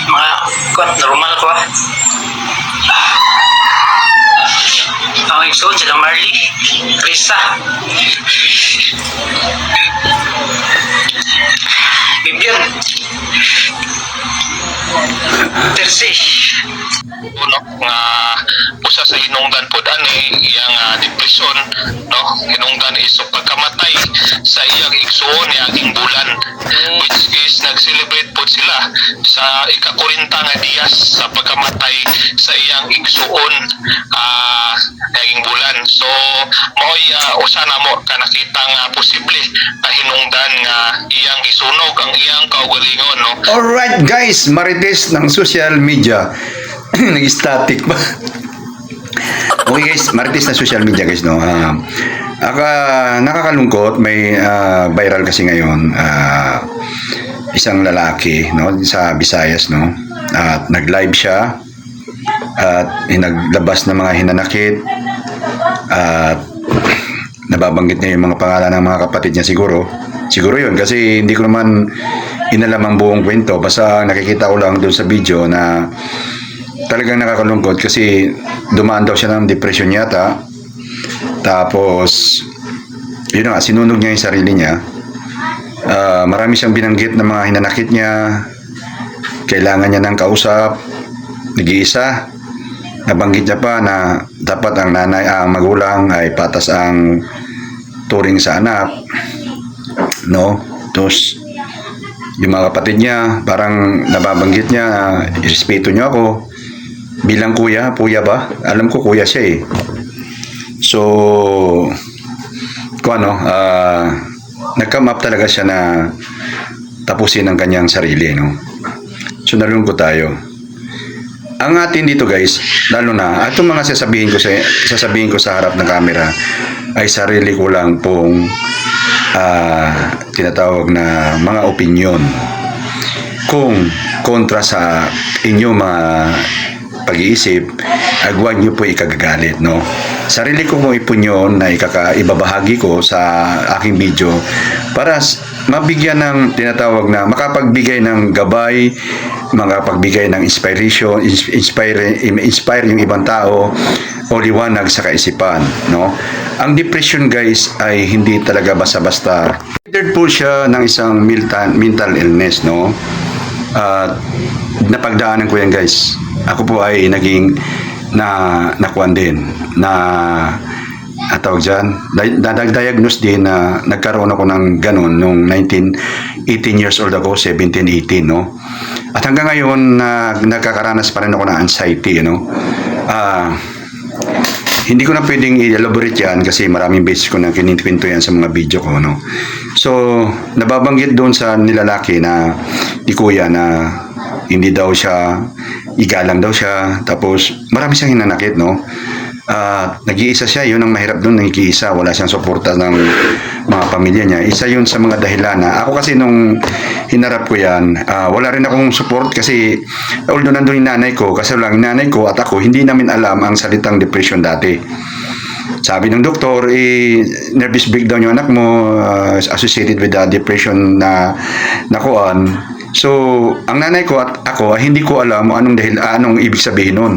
mga kuat normal ko ah. Ang igsoon sila Marley, Krista. Bibian. Tersi. Uno nga usa sa hinungdan po ani iyang depresyon, no, hinungdan is pagkamatay sa iyang igsoon niya bulan, which is nag-celebrate po sila sa ika-40 nga diyas sa pagkamatay sa iyang igsoon ing bulan. So mo'y usa na mo ka nakita nga posible na hinungdan nga iyang isunog ang iyang kaugalingon, no. Alright guys, marites ng social media. Nag-static pa. Okay guys, marites na social media guys, no. Nakakalungkot, may viral kasi ngayon isang lalaki, no, sa Visayas, no. At nag-live siya at naglabas ng mga hinanakit at nababanggit niya yung mga pangalan ng mga kapatid niya siguro yun kasi hindi ko naman inalam ang buong kwento, basta nakikita ko lang doon sa video na talagang nakakalungkot kasi dumaan daw siya ng depression yata, tapos yun nga, sinunog niya yung sarili niya. Marami siyang binanggit na mga hinanakit niya, kailangan niya ng kausap, nag-iisa. Nabanggit niya pa na dapat ang magulang ay patas ang turing sa anak, no. Tapos yung mga kapatid niya parang nababanggit niya, irespeto niyo ako bilang kuya ba? Alam ko kuya siya eh. So kung ano, nag-come up talaga siya na tapusin ang kanyang sarili, no. So nalulungkot tayo. Ang atin dito guys, lalo na itong mga sasabihin ko sa harap ng camera ay sarili ko lang pong tinatawag na mga opinion. Kung kontra sa inyong mga pag-iisip, huwag nyo po ikagagalit, no. Sarili ko pong opinion na ibabahagi ko sa aking video para mabigyan ng tinatawag na makapagbigay ng gabay, makapagbigay ng inspire yung ibang tao o liwanag sa kaisipan, no. Ang depression guys ay hindi talaga basta-basta. Triggered po siya ng isang mental illness, no. Napagdaanan ko yan guys. Ako po ay naging nakuan din na tawag dyan, nag-diagnose din na nagkaroon ako ng ganun nung 18 years old ako, 17, 18, no. At hanggang ngayon nagkakaranas pa rin ako ng anxiety, no. Hindi ko na pwedeng i-elaborate yan kasi maraming beses ko na kinikwento yan sa mga video ko, no. So nababanggit doon sa nilalaki na di kuya na hindi daw siya, igalang daw siya, tapos marami siyang hinanakit, no. Nag-iisa siya, yun ang mahirap doon, nag-iisa, wala siyang suporta ng mga pamilya niya. Isa yun sa mga dahilan na ako kasi nung hinarap ko yan, wala rin akong support kasi although nandun yung nanay ko, kasi lang nanay ko at ako hindi namin alam ang salitang depression dati. Sabi ng doktor, nervous breakdown yung anak mo, associated with the depression na nakuan. So, ang nanay ko at ako, hindi ko alam anong ibig sabihin nun.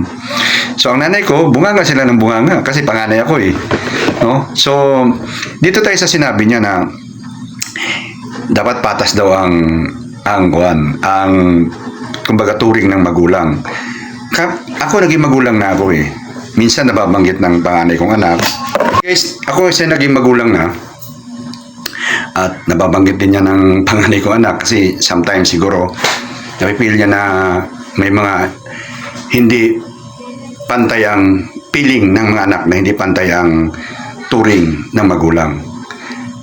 So, ang nanay ko, bunganga sila ng bunganga kasi panganay ako eh. No? So, dito tayo sa sinabi niya na dapat patas daw ang kumbaga turing ng magulang. Ako naging magulang na ako eh. Minsan nababanggit ng panganay kong anak. Guys, ako kasi naging magulang na. At nababanggit din niya ng panganay kong anak kasi sometimes siguro napipil niya na may mga hindi pantay ang piling ng mga anak, na hindi pantay ang turing ng magulang.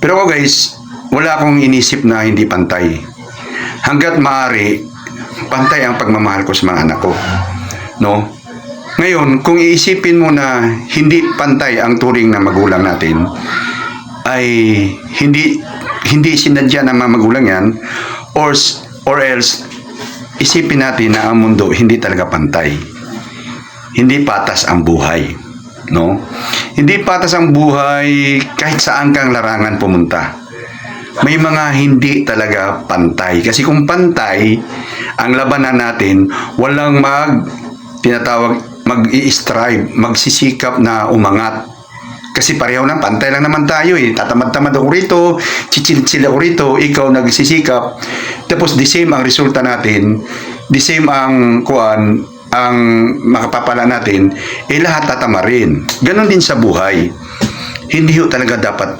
Pero ako guys, wala akong inisip na hindi pantay. Hanggat maaari, pantay ang pagmamahal ko sa mga anak ko, no. Ngayon, kung iisipin mo na hindi pantay ang turing ng magulang natin, ay hindi sinadya ng mga magulang yan, or else isipin natin na ang mundo hindi talaga pantay. Hindi patas ang buhay, no? Hindi patas ang buhay kahit saan kang larangan pumunta. May mga hindi talaga pantay. Kasi kung pantay Ang labanan natin, walang mag-i-strive, magsisikap na umangat. Kasi pareho lang, pantay lang naman tayo eh. Tatamad-tamad ako rito, chichil-chil ako rito, ikaw nagsisikap. Tapos the same ang resulta natin, the same ang ang makapapala natin, lahat tatama rin. Ganon din sa buhay. Hindi ho talaga dapat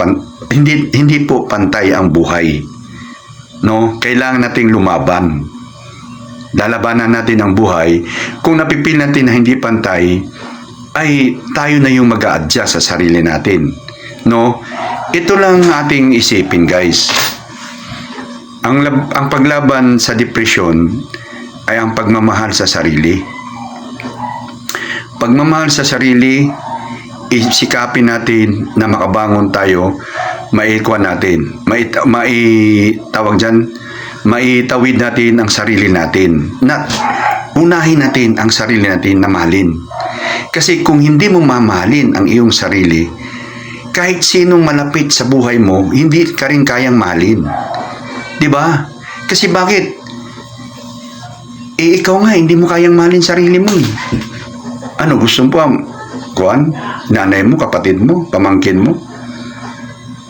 hindi po pantay ang buhay. No, kailangan nating lumaban. Lalabanan natin ang buhay. Kung napipil natin na hindi pantay, ay tayo na yung mag-a-adjust sa sarili natin. No? Ito lang ating isipin, guys. Ang paglaban sa depression ay ang pagmamahal sa sarili. Pagmamahal sa sarili, isikapin natin na makabangon tayo, maikuan natin, maitawid natin ang sarili natin. Unahin natin ang sarili natin na mahalin. Kasi kung hindi mo mamahalin ang iyong sarili, kahit sinong malapit sa buhay mo, hindi ka rin kayang mahalin. Diba? Kasi bakit? Ikaw nga, hindi mo kayang mahalin sarili mo eh. Ano, gusto mo pa, nanay mo, kapatid mo, pamangkin mo?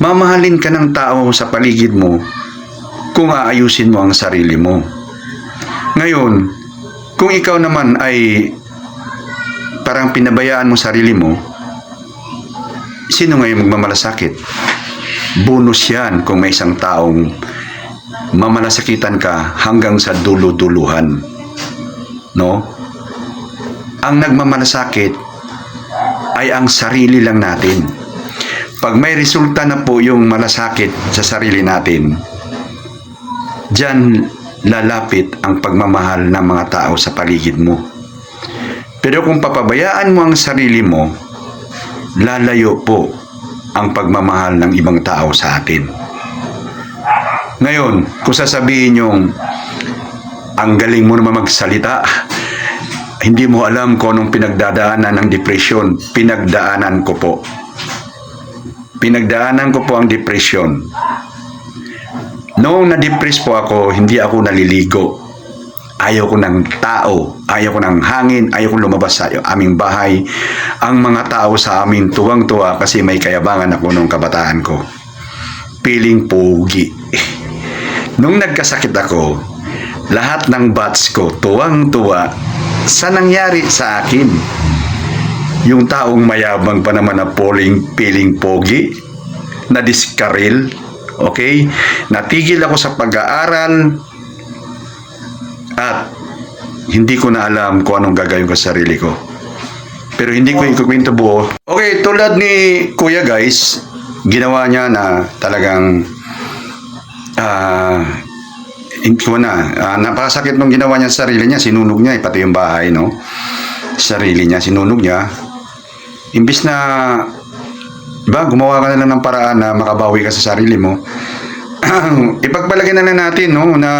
Mamahalin ka ng tao sa paligid mo kung aayusin mo ang sarili mo. Ngayon, kung ikaw naman ay parang pinabayaan mo sarili mo, sino ngayon magmamalasakit? Bonus yan kung may isang taong mamalasakitan ka hanggang sa dulo-duluhan. No? Ang nagmamalasakit ay ang sarili lang natin. Pag may resulta na po yung malasakit sa sarili natin, diyan lalapit ang pagmamahal ng mga tao sa paligid mo. Pero kung papabayaan mo ang sarili mo, lalayo po ang pagmamahal ng ibang tao sa atin. Ngayon, kung sasabihin yung ang galing mo naman magsalita, hindi mo alam kung anong pinagdadaanan ng depression. Pinagdaanan ko po. Pinagdaanan ko po ang depression. Noong na-depress po ako, hindi ako naliligo. Ayaw ko ng tao, ayaw ko ng hangin, ayaw ko lumabas sa aming bahay. Ang mga tao sa amin tuwang-tuwa kasi may kayabangan ako nung kabataan ko. Piling pogi. Nung nagkasakit ako, lahat ng batch ko tuwang-tuwa sa nangyari sa akin. Yung taong mayabang pa naman na piling pogi, na diskaril, okay? Natigil ako sa pag-aaral, at hindi ko na alam kung anong gagawin ko sa sarili ko. Pero hindi ko ikukwento buo. Okay, tulad ni Kuya guys, ginawa niya na talagang napakasakit nung ginawa niya sa sarili niya. Sinunog niya, pati yung bahay, no? Sarili niya, sinunog niya. Imbis na, gumawa ka na lang ng paraan na makabawi ka sa sarili mo. Ipagpalagay na lang natin, no, na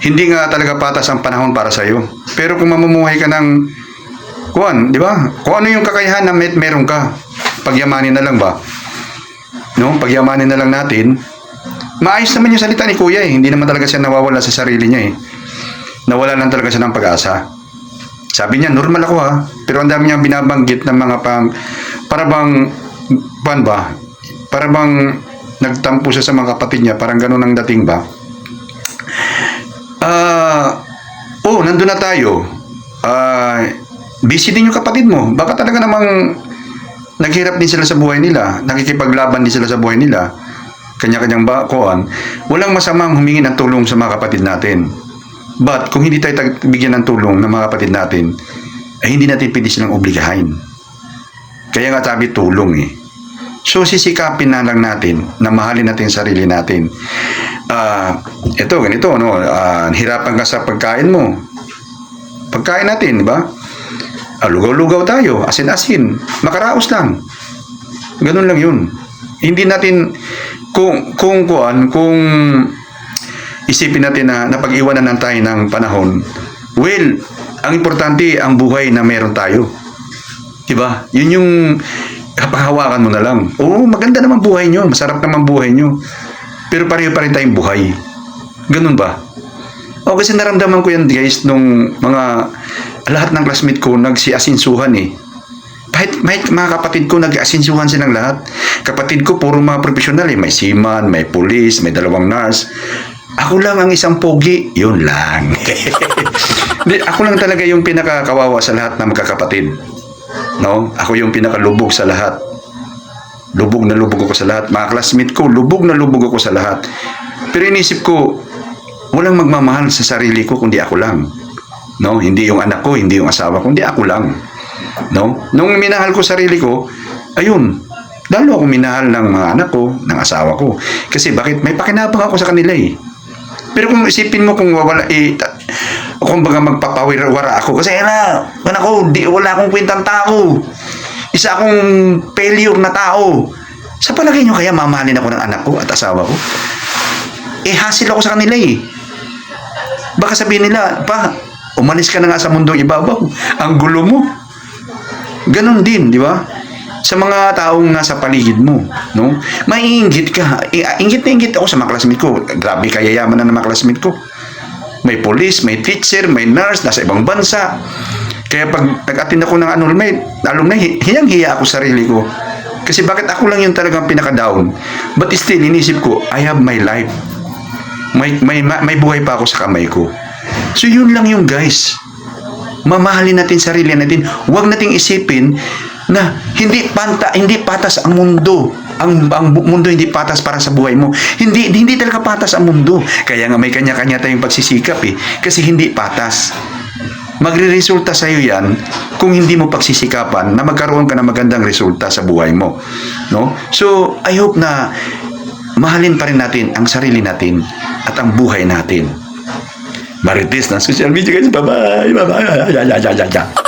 hindi nga talaga patas ang panahon para sa iyo. Pero kung mamumuhay ka ng di ba? Kung ano yung kakayahan na meron ka, pagyamanin na lang ba? No? Pagyamanin na lang natin. Maayos naman yung salita ni Kuya eh. Hindi naman talaga siya nawawala sa sarili niya eh. Nawala lang talaga siya ng pag-asa. Sabi niya, normal ako ha. Pero ang dami niyang binabanggit ng mga para bang nagtampo siya sa mga kapatid niya. Parang ganun ang dating ba? Nandun na tayo. Busy din yung kapatid mo. Baka talaga namang naghirap din sila sa buhay nila. Nakikipaglaban din sila sa buhay nila. Kanya-kanyang bakuan. Walang masamang humingi ng tulong sa mga kapatid natin. But kung hindi tayo bigyan ng tulong ng mga kapatid natin, ay hindi natin pwede silang obligahin. Kaya nga sabi tulong eh. So sisikapin na lang natin na mahalin natin sarili natin. Ito, ganito, no? Hirapan ka sa pagkain mo. Pagkain natin, di ba? Lugaw-lugaw tayo, asin-asin, makaraos lang. Ganun lang yun. Hindi natin, kung isipin natin na napag-iwanan na tayo ng panahon, well, ang importante, ang buhay na meron tayo. Diba? Yun yung kapahawakan mo na lang. Oo, maganda naman buhay nyo, masarap naman buhay nyo. Pero pareho pa rin tayong buhay. Ganun ba? O kasi naramdaman ko yan guys nung lahat ng classmate ko nagsiasinsuhan eh. Kahit mga kapatid ko nag-asinsuhan silang lahat. Kapatid ko puro mga profesional eh. May seaman, may police, may 2 nurse. Ako lang ang isang pogi. Yun lang. Ako lang talaga yung pinakakawawa sa lahat ng magkakapatid. No? Ako yung pinakalubog sa lahat. Lubog na lubog ako sa lahat. Mga classmate ko, lubog na lubog ako sa lahat. Pero inisip ko, walang magmamahal sa sarili ko kundi ako lang. No? Hindi yung anak ko, hindi yung asawa ko, kundi ako lang. No? Nung minahal ko sarili ko, ayun, lalo ako minahal ng mga anak ko, ng asawa ko. Kasi bakit? May pakinabang ako sa kanila eh. Pero kung isipin mo kung wala kung baga magpapawira ako kasi anak ko, wala akong kwentang tao. Isa akong failure na tao. Sa palagay nyo kaya mamahalin ako ng anak ko at asawa ko? Hassle ako sa kanila eh. Baka sabihin nila, pa, umalis ka na nga sa mundong ibabaw. Ang gulo mo. Ganon din, di ba? Sa mga taong nasa paligid mo, no? Maiinggit ka. Inggit na inggit ako sa mga classmate ko. Grabe kayayaman na ng mga classmate ko. May police, may teacher, may nurse, nasa ibang bansa. Kaya pag nag-attend ako ng alumni, hiyang-hiya ako sa sarili ko. Kasi bakit ako lang yung talagang pinaka-down? But still, inisip ko, I have my life. May buhay pa ako sa kamay ko. So yun lang yung guys. Mamahalin natin sarili natin. Huwag nating isipin na hindi patas ang mundo. Ang mundo hindi patas para sa buhay mo. Hindi talaga patas ang mundo. Kaya nga may kanya-kanya tayong pagsisikap eh. Kasi hindi patas. Magre-resulta sa iyo yan kung hindi mo pagsisikapan na magkaroon ka ng magandang resulta sa buhay mo. No? So, I hope na mahalin pa rin natin ang sarili natin at ang buhay natin. Marites na social media guys. Bye-bye. Bye-bye.